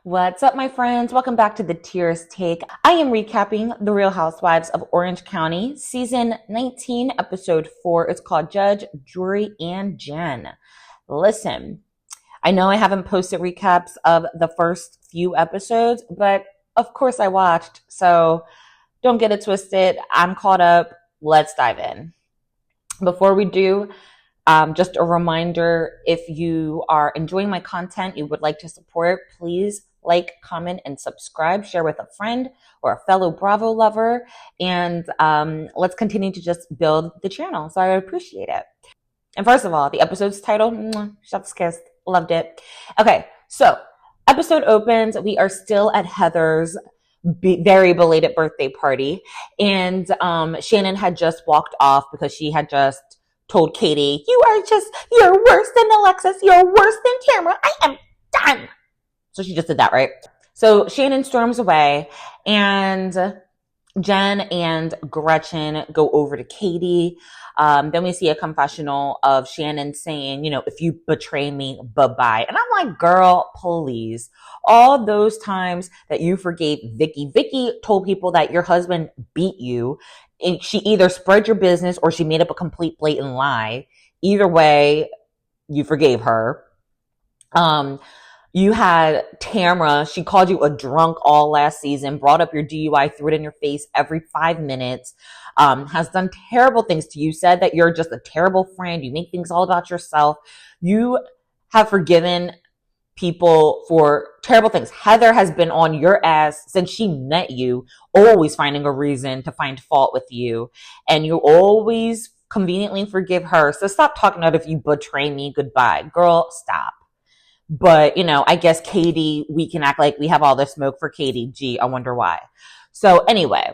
What's up, my friends? Welcome back to the Tears Take. I am recapping The Real Housewives of Orange County, season 19, episode 4. It's called Judge, Jury, and Jenn. Listen, I know I haven't posted recaps of the first few episodes, but of course I watched, so don't get it twisted. I'm caught up. Let's dive in. Before we do, just a reminder, if you are enjoying my content, you would like to support, please like, comment, and subscribe. Share with a friend or a fellow Bravo lover. And let's continue to just build the channel. So I appreciate it. And first of all, the episode's title, Chef's Kiss. Loved it. Okay, so episode opens. We are still at Heather's very belated birthday party. And Shannon had just walked off because she had just told Katie, you're worse than Alexis. You're worse than Tamra. I am done. So she just did that, right? So Shannon storms away and Jenn and Gretchen go over to Katie. Then we see a confessional of Shannon saying, if you betray me, bye-bye. And I'm like, girl, please. All those times that you forgave Vicky told people that your husband beat you. And she either spread your business or she made up a complete blatant lie. Either way, you forgave her. You had Tamra. She called you a drunk all last season, brought up your DUI, threw it in your face every 5 minutes, has done terrible things to you, said that you're just a terrible friend. You make things all about yourself. You have forgiven people for terrible things. Heather has been on your ass since she met you, always finding a reason to find fault with you. And you always conveniently forgive her. So stop talking about if you betray me, goodbye. Girl, stop. But, I guess Katie, we can act like we have all this smoke for Katie. Gee, I wonder why. So anyway,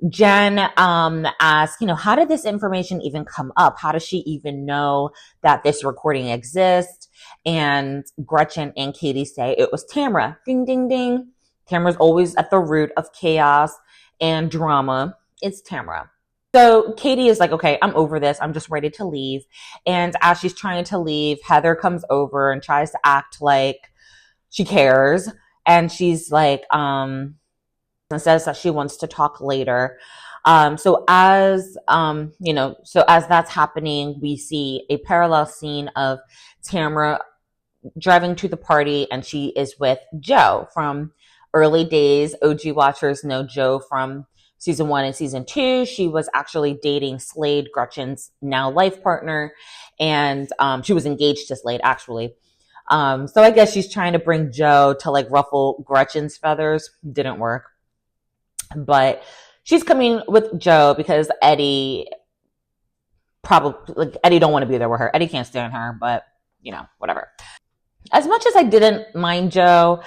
Jenn asks, how did this information even come up? How does she even know that this recording exists? And Gretchen and Katie say it was Tamra. Ding, ding, ding. Tamra's always at the root of chaos and drama. It's Tamra. So Katie is like, okay, I'm over this. I'm just ready to leave. And as she's trying to leave, Heather comes over and tries to act like she cares. And she's like, and says that she wants to talk later. So as that's happening, we see a parallel scene of Tamra driving to the party, and she is with Joe from early days. OG watchers know Joe from season 1 and season 2. She was actually dating Slade, Gretchen's now life partner, and she was engaged to Slade, actually. So I guess she's trying to bring Joe to ruffle Gretchen's feathers. Didn't work. But she's coming with Joe because Eddie don't want to be there with her. Eddie can't stand her, but whatever. As much as I didn't mind Joe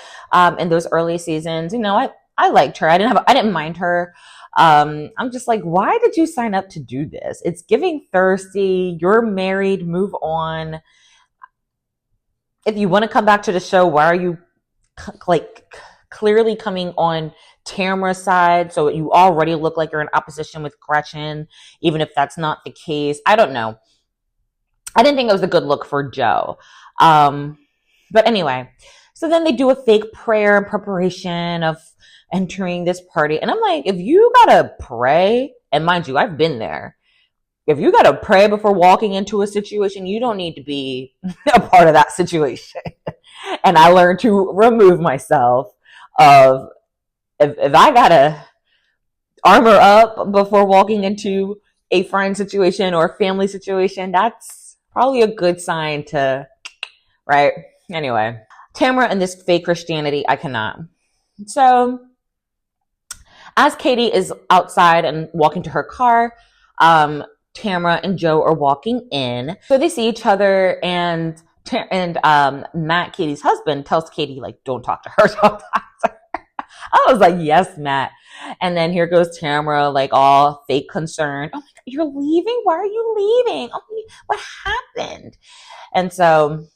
in those early seasons, I liked her. I didn't mind her. I'm just like, why did you sign up to do this? It's giving thirsty. You're married. Move on. If you want to come back to the show, why are you clearly coming on Tamra's side? So you already look like you're in opposition with Gretchen, even if that's not the case. I don't know. I didn't think it was a good look for Joe. But anyway, so then they do a fake prayer in preparation of entering this party. And I'm like, if you gotta pray, and mind you, I've been there. If you gotta pray before walking into a situation, you don't need to be a part of that situation. And I learned to remove myself of, if I gotta armor up before walking into a friend situation or a family situation, that's probably a good sign to, right? Anyway, Tamra and this fake Christianity, I cannot. So as Katie is outside and walking to her car, Tamra and Joe are walking in. So they see each other, and Matt, Katie's husband, tells Katie, don't talk to her. Don't talk to her. I was like, yes, Matt. And then here goes Tamra, all fake concerned. Oh my God, you're leaving? Why are you leaving? Oh, what happened? And so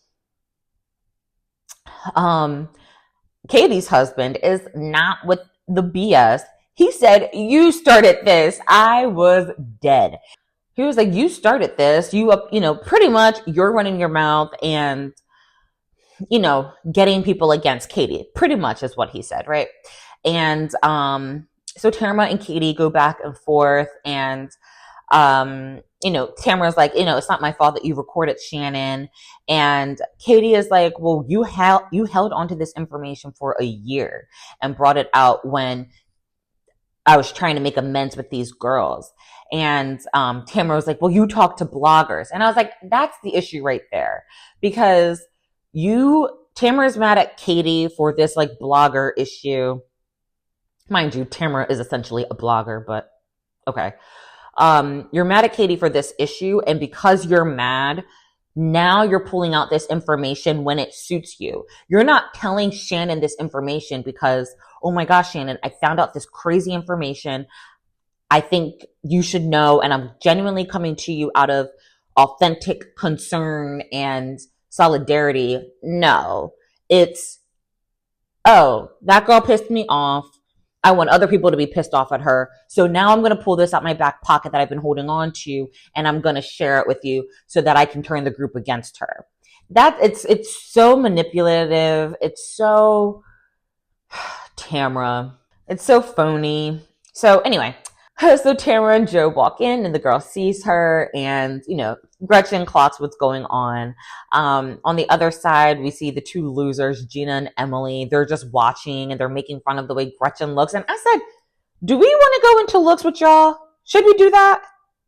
Katie's husband is not with the BS. He said, you started this. I was dead. He was like, you started this. You pretty much you're running your mouth, and getting people against Katie, pretty much is what he said, right? And so Tamra and Katie go back and forth, and Tamara's like, it's not my fault that you recorded Shannon. And Katie is like, well, you held onto this information for a year and brought it out when I was trying to make amends with these girls. And Tamara was like, well, you talk to bloggers. And I was like, that's the issue right there. Because Tamara's mad at Katie for this like blogger issue. Mind you, Tamara is essentially a blogger, but okay. You're mad at Katie for this issue. And because you're mad, now you're pulling out this information when it suits you. You're not telling Shannon this information because, oh my gosh, Shannon, I found out this crazy information. I think you should know. And I'm genuinely coming to you out of authentic concern and solidarity. No, it's, oh, that girl pissed me off. I want other people to be pissed off at her. So now I'm going to pull this out my back pocket that I've been holding on to, and I'm going to share it with you so that I can turn the group against her. It's so manipulative. It's so Tamra. It's so phony. So anyway, so Tamra and Joe walk in, and the girl sees her, and Gretchen clocks what's going on. On the other side, we see the two losers, Gina and Emily. They're just watching, and they're making fun of the way Gretchen looks. And I said, do we want to go into looks with y'all? Should we do that?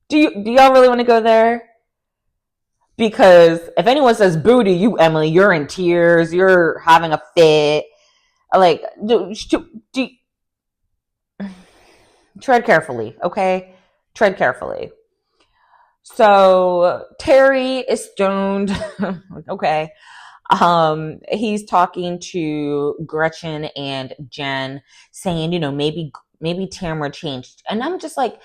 Do y'all really want to go there? Because if anyone says boo to you, Emily, you're in tears. You're having a fit. Like, tread carefully, okay? Tread carefully. So Terry is stoned. Okay. He's talking to Gretchen and Jenn, saying, maybe Tamra changed. And I'm just like,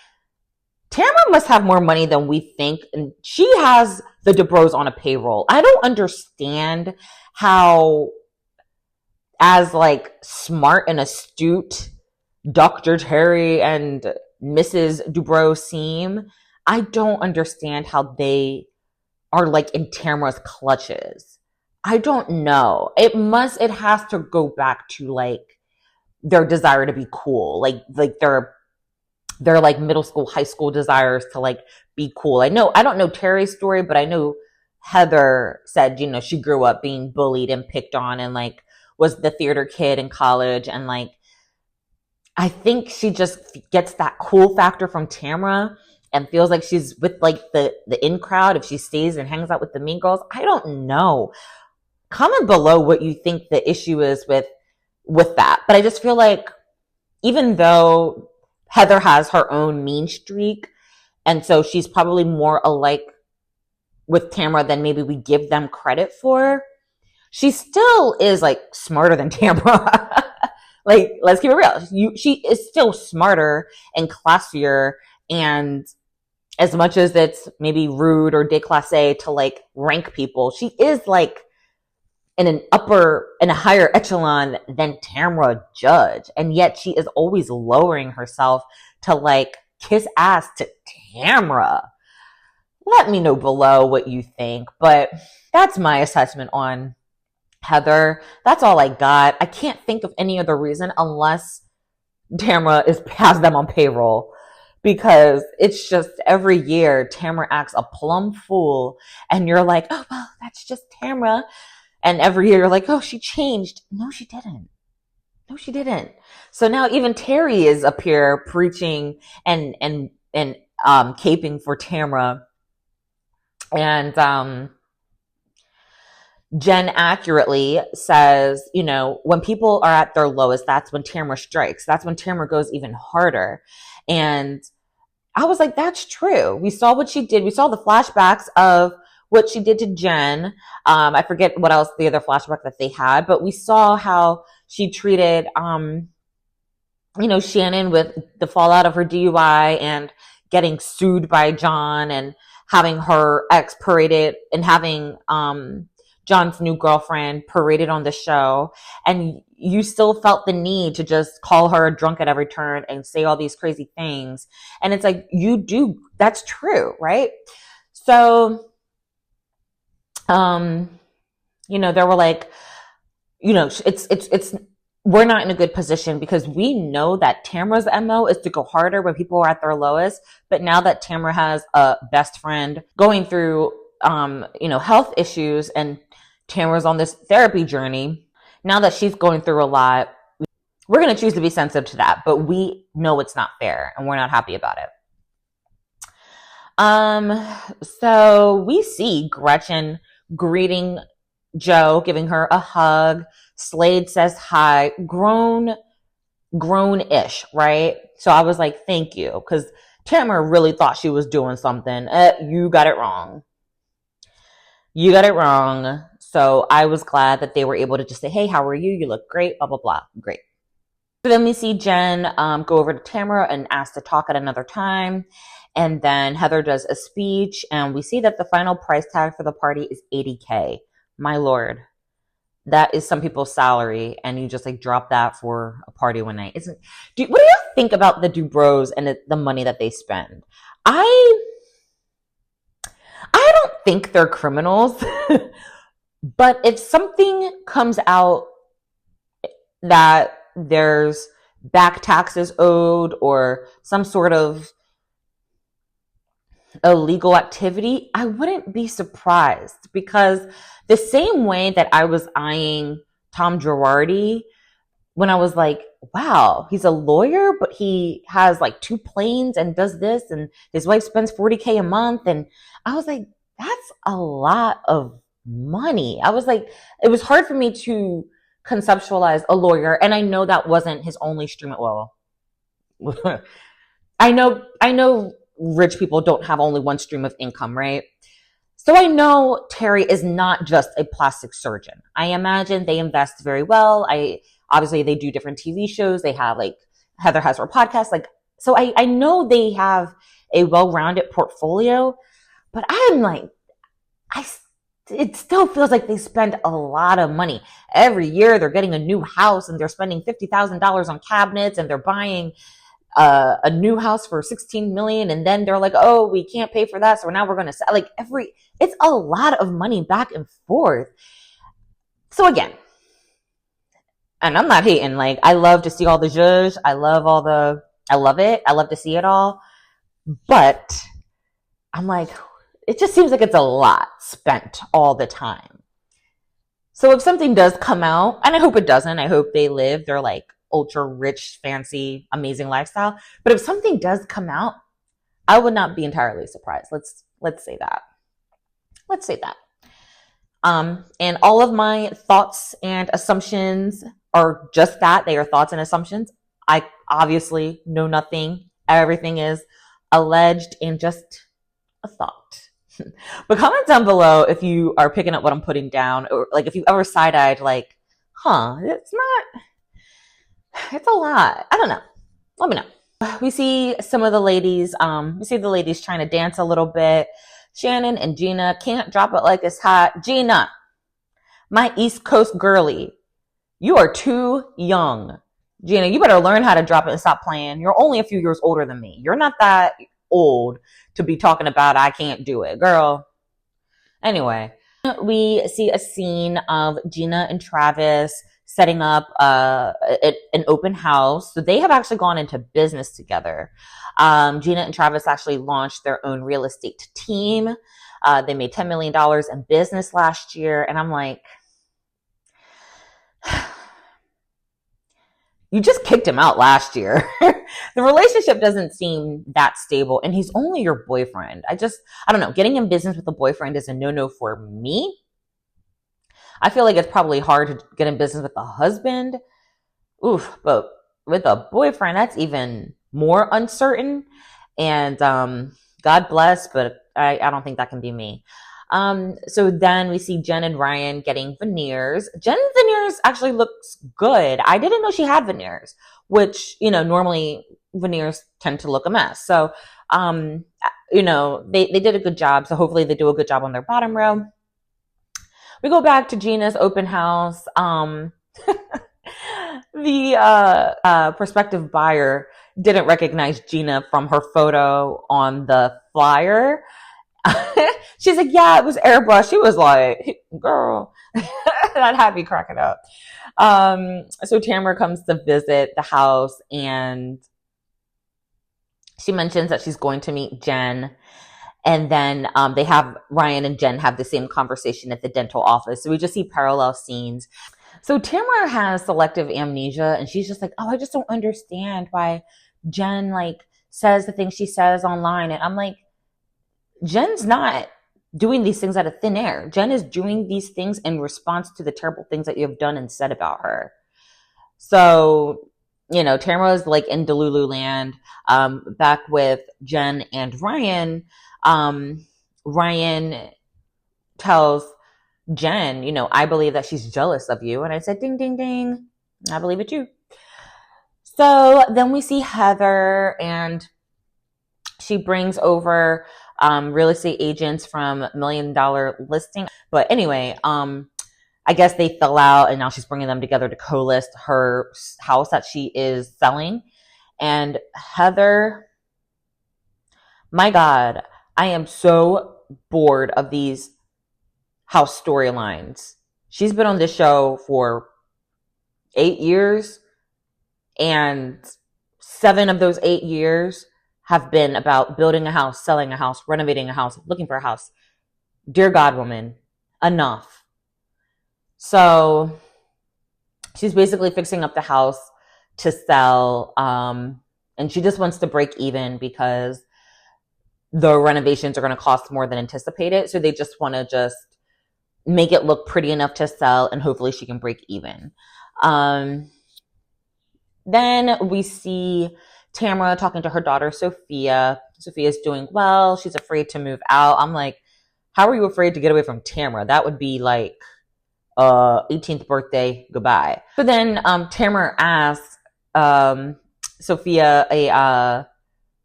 Tamra must have more money than we think. And she has the DeBros on a payroll. I don't understand how, as like smart and astute Dr. Terry and Mrs. Dubrow seem, I don't understand how they are like in Tamra's clutches. I don't know. It has to go back to like their desire to be cool. Like their like middle school, high school desires to like be cool. I don't know Terry's story, but I know Heather said, she grew up being bullied and picked on and like was the theater kid in college, and like I think she just gets that cool factor from Tamra and feels like she's with like the in crowd if she stays and hangs out with the mean girls. I don't know. Comment below what you think the issue is with that. But I just feel like even though Heather has her own mean streak, and so she's probably more alike with Tamra than maybe we give them credit for, she still is like smarter than Tamra. Like, let's keep it real. She is still smarter and classier, and as much as it's maybe rude or déclassé to like rank people, she is like in a higher echelon than Tamra Judge. And yet she is always lowering herself to like kiss ass to Tamra. Let me know below what you think, but that's my assessment on Heather. That's all I got. I can't think of any other reason unless Tamra has them on payroll, because it's just every year Tamra acts a plumb fool and you're like, oh, well, that's just Tamra. And every year you're like, oh, she changed. No, she didn't. No, she didn't. So now even Terry is up here preaching and caping for Tamra. And Jenn accurately says, when people are at their lowest, that's when Tamra strikes. That's when Tamra goes even harder. And I was like, that's true. We saw what she did. We saw the flashbacks of what she did to Jenn. I forget what else the other flashback that they had, but we saw how she treated, Shannon with the fallout of her DUI and getting sued by John and having her ex paraded and having, John's new girlfriend paraded on the show, and you still felt the need to just call her a drunk at every turn and say all these crazy things. And it's like, that's true, right? So, They were like, it's we're not in a good position because we know that Tamra's MO is to go harder when people are at their lowest. But now that Tamra has a best friend going through, health issues, and Tamra's on this therapy journey, now that she's going through a lot, we're going to choose to be sensitive to that. But we know it's not fair and we're not happy about it. So we see Gretchen greeting Joe, giving her a hug. Slade says hi, grown-ish, right? So I was like, thank you, because Tamra really thought she was doing something. You got it wrong. So I was glad that they were able to just say, hey, how are you? You look great, blah, blah, blah. Great. So then we see Jenn go over to Tamra and ask to talk at another time. And then Heather does a speech, and we see that the final price tag for the party is $80K. My Lord. That is some people's salary, and you just like drop that for a party one night. What do you think about the Dubrows and the money that they spend? I don't think they're criminals, but if something comes out that there's back taxes owed or some sort of illegal activity, I wouldn't be surprised, because the same way that I was eyeing Tom Girardi when I was like, wow, he's a lawyer, but he has like 2 planes and does this, and his wife spends $40K a month. And I was like, that's a lot of money. I was like, it was hard for me to conceptualize a lawyer. And I know that wasn't his only stream. Well, I know rich people don't have only one stream of income, right? So I know Terry is not just a plastic surgeon. I imagine they invest very well. Obviously they do different TV shows. They have like, Heather has her podcast. So I know they have a well-rounded portfolio, but I'm like, it still feels like they spend a lot of money. Every year they're getting a new house and they're spending $50,000 on cabinets, and they're buying a new house for $16 million, and then they're like, oh, we can't pay for that, so now we're going to sell. Like it's a lot of money back and forth. So again, and I'm not hating, like I love to see all the zhuzh. I love it. I love to see it all. But I'm like, it just seems like it's a lot spent all the time. So if something does come out, and I hope it doesn't, I hope they live their like ultra rich, fancy, amazing lifestyle. But if something does come out, I would not be entirely surprised. Let's say that. And all of my thoughts and assumptions are just that. They are thoughts and assumptions. I obviously know nothing. Everything is alleged and just a thought. But comment down below if you are picking up what I'm putting down, or like if you ever side-eyed like, it's a lot. I don't know. Let me know. We see some of the ladies, trying to dance a little bit. Shannon and Gina can't drop it like it's hot. Gina, my East Coast girly, you are too young. Gina, you better learn how to drop it and stop playing. You're only a few years older than me. You're not that old to be talking about I can't do it, girl. Anyway, we see a scene of Gina and Travis setting up an open house. So they have actually gone into business together. Gina and Travis actually launched their own real estate team. They made $10 million in business last year. And I'm like, you just kicked him out last year. The relationship doesn't seem that stable, and he's only your boyfriend. I don't know. Getting in business with a boyfriend is a no-no for me. I feel like it's probably hard to get in business with a husband. Oof, but with a boyfriend, that's even more uncertain. And God bless, but I don't think that can be me. So then we see Jenn and Ryan getting veneers. Jenn's veneers actually looks good. I didn't know she had veneers, which, normally veneers tend to look a mess. So, they did a good job. So hopefully they do a good job on their bottom row. We go back to Gina's open house. The prospective buyer didn't recognize Gina from her photo on the flyer. She's like, yeah, it was airbrush. She was like, girl, That had me cracking up. So Tamra comes to visit the house, and she mentions that she's going to meet Jenn. And then they have Ryan and Jenn have the same conversation at the dental office. So we just see parallel scenes. So Tamra has selective amnesia, and she's just like, oh, I just don't understand why Jenn like says the things she says online. And I'm like, Jenn's not doing these things out of thin air. Jenn is doing these things in response to the terrible things that you have done and said about her. So, you know, Tamra's like in Delulu land, back with Jenn and Ryan. Ryan tells Jenn, you know, I believe that she's jealous of you. And I said, ding, ding, ding. I believe it too. So then we see Heather, and she brings over real estate agents from $1 Million Listing. But anyway, I guess they fell out, and now she's bringing them together to co-list her house that she is selling. And Heather, my God, I am so bored of these house storylines. She's been on this show for 8 years, and 7 of those 8 years have been about building a house, selling a house, renovating a house, looking for a house. Dear God, woman, enough. So she's basically fixing up the house to sell, and she just wants to break even because the renovations are going to cost more than anticipated. So they just want to just make it look pretty enough to sell, and hopefully she can break even. Then we see Tamra talking to her daughter, Sophia. Sophia's doing well. She's afraid to move out. I'm like, how are you afraid to get away from Tamra? That would be like 18th birthday, goodbye. So then Tamra asks Sophia a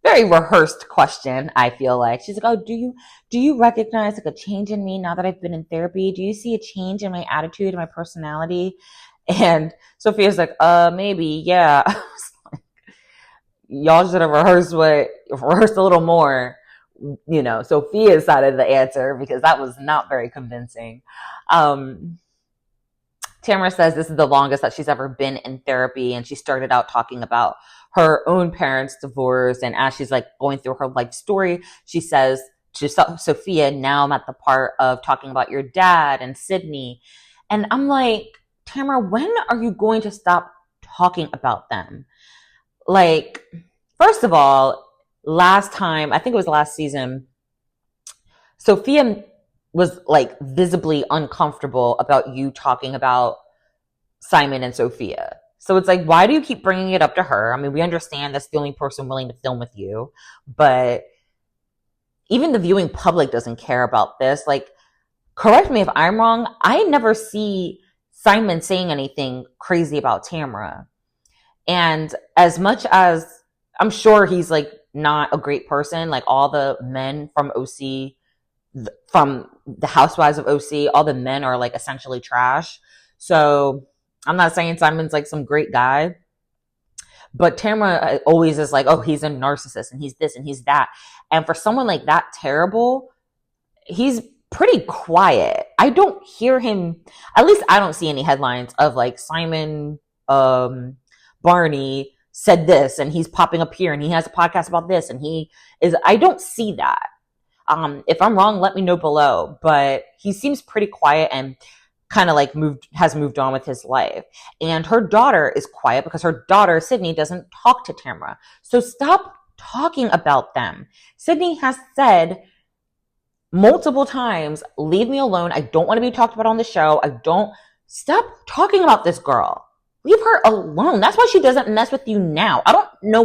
very rehearsed question, I feel like. She's like, oh, do you recognize like a change in me now that I've been in therapy? Do you see a change in my attitude and my personality? And Sophia's like, maybe, yeah. I was like, y'all should have rehearsed a little more, you know, Sophia's side of the answer, because that was not very convincing. Tamra says this is the longest that she's ever been in therapy, and she started out talking about her own parents' divorce, and as she's like going through her life story, she says to Sophia, now I'm at the part of talking about your dad and Sydney. And I'm like, Tamra, when are you going to stop talking about them? Like, first of all, last time, I think it was last season, Sophia was like visibly uncomfortable about you talking about Simon and Sophia. So it's like, why do you keep bringing it up to her? I mean, we understand that's the only person willing to film with you, but even the viewing public doesn't care about this. Like, correct me if I'm wrong, I never see Simon saying anything crazy about Tamra. And as much as I'm sure he's like not a great person, like all the men from OC, from the Housewives of OC, all the men are like essentially trash. So I'm not saying Simon's like some great guy, but Tamra always is like, oh, he's a narcissist and he's this and he's that. And for someone like that terrible, he's pretty quiet. I don't hear him, at least I don't see any headlines of like Simon Barney said this and he's popping up here and he has a podcast about this and I don't see that. If I'm wrong, let me know below, but he seems pretty quiet and kind of like has moved on with his life. And her daughter is quiet because her daughter, Sydney, doesn't talk to Tamra. So stop talking about them. Sydney has said multiple times, leave me alone. I don't want to be talked about on the show. Stop talking about this girl. Leave her alone. That's why she doesn't mess with you now. I don't know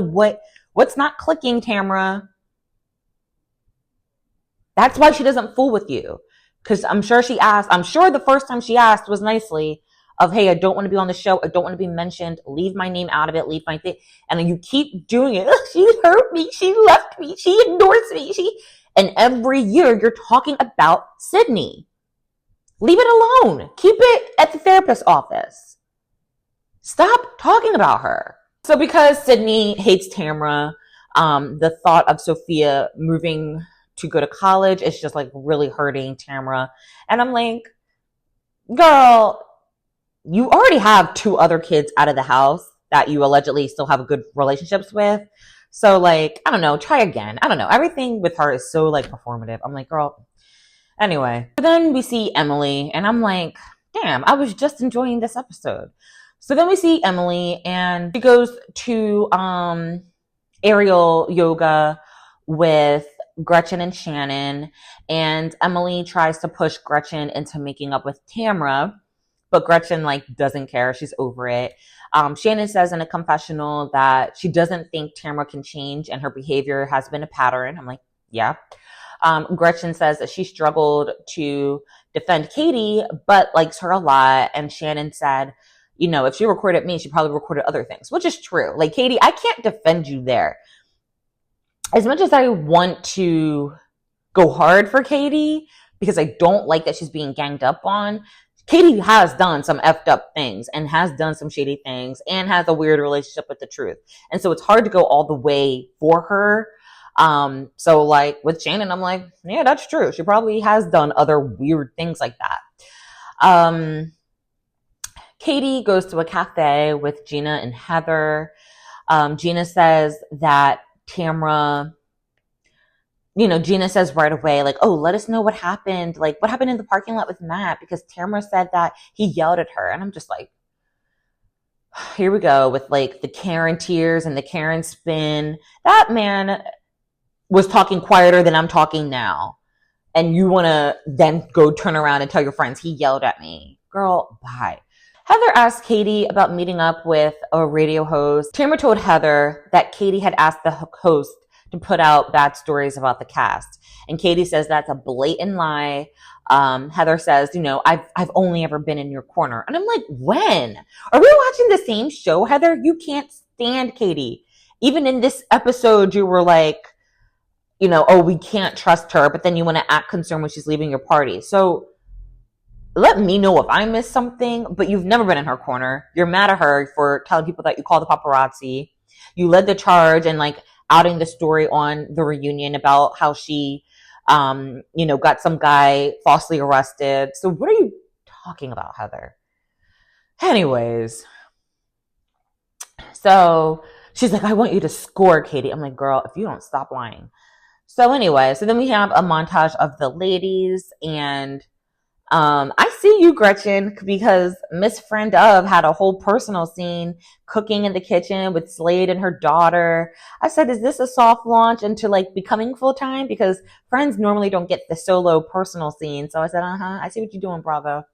what's not clicking, Tamra. That's why she doesn't fool with you. Because I'm sure the first time she asked was nicely of, hey, I don't want to be on the show. I don't want to be mentioned. Leave my name out of it. Leave my thing. And then you keep doing it. She hurt me. She left me. She ignores me. And every year you're talking about Sydney. Leave it alone. Keep it at the therapist's office. Stop talking about her. So because Sydney hates Tamra, the thought of Sophia moving to go to college is just like really hurting Tamra. And I'm like, girl, you already have 2 other kids out of the house that you allegedly still have good relationships with. So like, I don't know, try again. I don't know. Everything with her is so like performative. I'm like, girl. Anyway, so then we see Emily, and I'm like, damn, I was just enjoying this episode. So then we see Emily, and she goes to aerial yoga with Gretchen and Shannon, and Emily tries to push Gretchen into making up with Tamra, but Gretchen like doesn't care. She's over it. Shannon says in a confessional that she doesn't think Tamra can change and her behavior has been a pattern. I'm like, yeah. Gretchen says that she struggled to defend Katie, but likes her a lot. And Shannon said, you know, if she recorded me, she probably recorded other things, which is true. Like, Katie, I can't defend you there. As much as I want to go hard for Katie, because I don't like that she's being ganged up on, Katie has done some effed up things and has done some shady things and has a weird relationship with the truth. And so it's hard to go all the way for her. So like with Shannon, I'm like, yeah, that's true. She probably has done other weird things like that. Katie goes to a cafe with Gina and Heather. Gina says that Tamra, you know, Gina says right away, like, oh, let us know what happened. Like, what happened in the parking lot with Matt? Because Tamra said that he yelled at her. And I'm just like, here we go with like the Karen tears and the Karen spin. That man was talking quieter than I'm talking now. And you want to then go turn around and tell your friends he yelled at me. Girl, bye. Heather asked Katie about meeting up with a radio host. Tamra told Heather that Katie had asked the host to put out bad stories about the cast. And Katie says that's a blatant lie. Heather says, you know, I've only ever been in your corner. And I'm like, when? Are we watching the same show, Heather? You can't stand Katie. Even in this episode, you were like, you know, oh, we can't trust her, but then you want to act concerned when she's leaving your party. So let me know if I missed something, but you've never been in her corner. You're mad at her for telling people that you called the paparazzi. You led the charge and like outing the story on the reunion about how she, you know, got some guy falsely arrested. So what are you talking about, Heather? Anyways, so she's like, I want you to score, Katie. I'm like, girl, if you don't stop lying. So anyway, so then we have a montage of the ladies, and I see you, Gretchen, because Miss Friend of had a whole personal scene cooking in the kitchen with Slade and her daughter. I said, is this a soft launch into like becoming full-time? Because Friends normally don't get the solo personal scene. So I said, I see what you're doing, Bravo.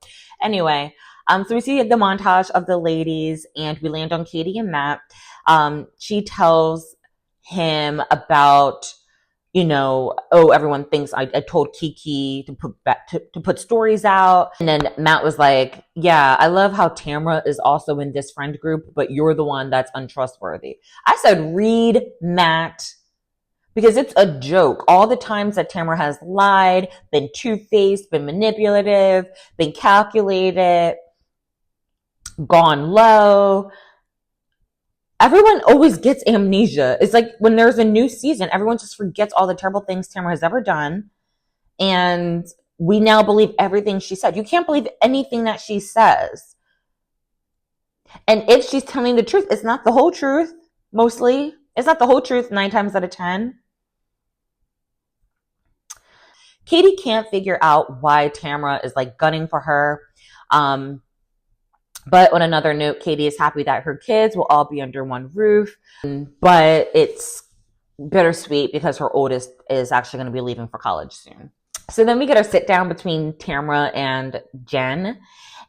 Anyway, so we see the montage of the ladies, and we land on Katie and Matt. She tells him about, you know, oh, everyone thinks I told Kiki to put stories out. And then Matt was like, yeah, I love how Tamra is also in this friend group, but you're the one that's untrustworthy. I said, read Matt, because it's a joke. All the times that Tamra has lied, been two-faced, been manipulative, been calculated, gone low. Everyone always gets amnesia. It's like when there's a new season, everyone just forgets all the terrible things Tamra has ever done. And we now believe everything she said. You can't believe anything that she says. And if she's telling the truth, it's not the whole truth, mostly. It's not the whole truth 9 times out of 10. Katie can't figure out why Tamra is like gunning for her. But on another note, Katie is happy that her kids will all be under one roof. But it's bittersweet because her oldest is actually going to be leaving for college soon. So then we get our sit down between Tamra and Jenn.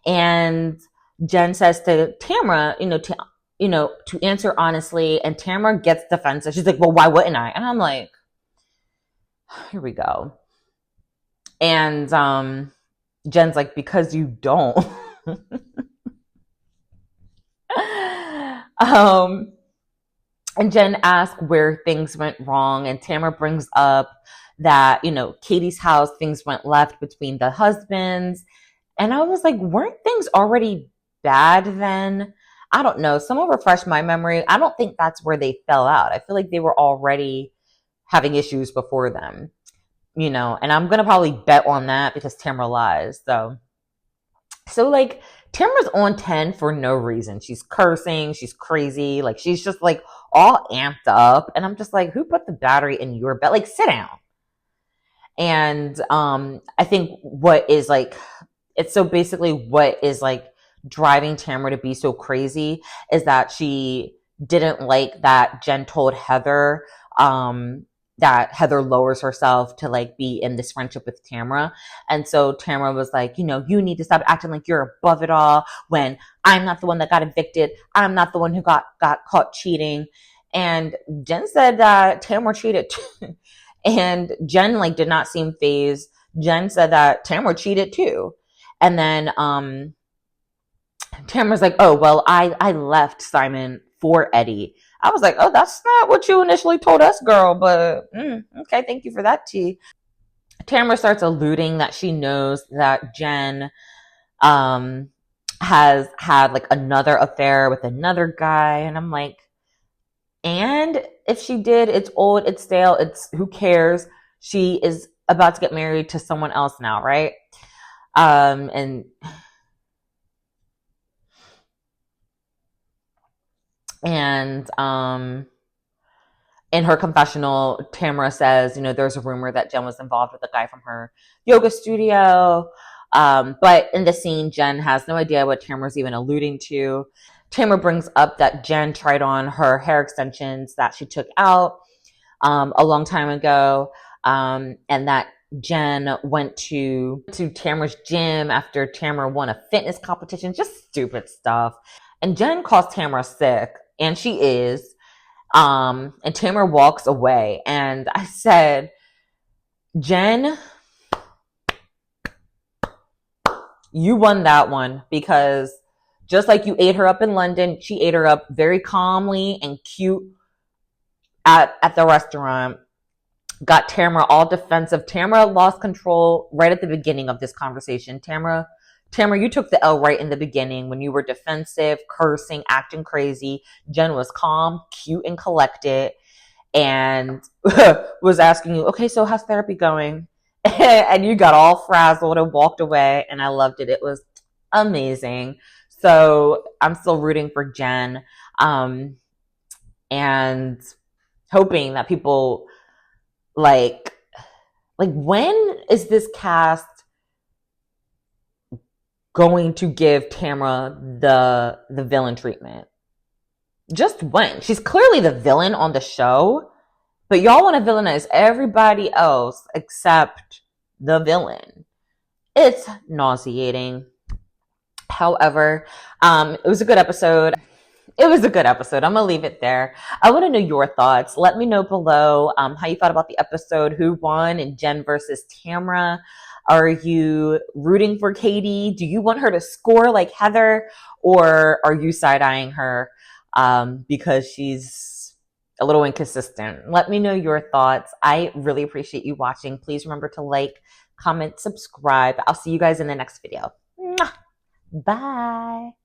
And Jenn says to Tamra, to answer honestly. And Tamra gets defensive. She's like, well, why wouldn't I? And I'm like, here we go. And Jen's like, because you don't. And Jenn asks where things went wrong, and Tamra brings up that, Katie's house, things went left between the husbands. And I was like, weren't things already bad then? I don't know. Someone refresh my memory. I don't think that's where they fell out. I feel like they were already having issues before them, and I'm going to probably bet on that because Tamra lies. So So like Tamra's on 10 for no reason. She's cursing, she's crazy, like she's just like all amped up. And I'm just like, who put the battery in your bed? Like, sit down. And I think what is like, it's so basically what is like driving Tamra to be so crazy is that she didn't like that Jenn told Heather that Heather lowers herself to like be in this friendship with Tamra. And so Tamra was like, you know, you need to stop acting like you're above it all when I'm not the one that got evicted. I'm not the one who got caught cheating. And Jenn said that Tamra cheated too. And Jenn like did not seem phased. Jenn said that Tamra cheated too. And then Tamra's like, oh, well, I left Simon for Eddie. I was like, oh, that's not what you initially told us, girl, but okay, thank you for that tea. Tamra starts alluding that she knows that Jenn has had like another affair with another guy. And I'm like, and if she did, it's old, it's stale, it's who cares? She is about to get married to someone else now, right? And in her confessional, Tamra says, you know, there's a rumor that Jenn was involved with a guy from her yoga studio. But in the scene, Jenn has no idea what Tamra's even alluding to. Tamra brings up that Jenn tried on her hair extensions that she took out a long time ago, and that Jenn went to Tamra's gym after Tamra won a fitness competition, just stupid stuff. And Jenn calls Tamra sick, and she is. And Tamra walks away, and I said, Jenn, you won that one, because just like you ate her up in London, she ate her up very calmly and cute at the restaurant. Got Tamra all defensive. Tamra lost control right at the beginning of this conversation. Tamra, you took the L right in the beginning when you were defensive, cursing, acting crazy. Jenn was calm, cute, and collected, and was asking you, okay, so how's therapy going? And you got all frazzled and walked away, and I loved it. It was amazing. So I'm still rooting for Jenn, and hoping that people like when is this cast going to give Tamra the villain treatment? Just when? She's clearly the villain on the show, but y'all want to villainize everybody else except the villain. It's nauseating. However, it was a good episode. I'm going to leave it there. I want to know your thoughts. Let me know below how you thought about the episode, who won in Jenn versus Tamra. Are you rooting for Katie? Do you want her to score like Heather? Or are you side-eyeing her because she's a little inconsistent? Let me know your thoughts. I really appreciate you watching. Please remember to like, comment, subscribe. I'll see you guys in the next video. Mwah! Bye.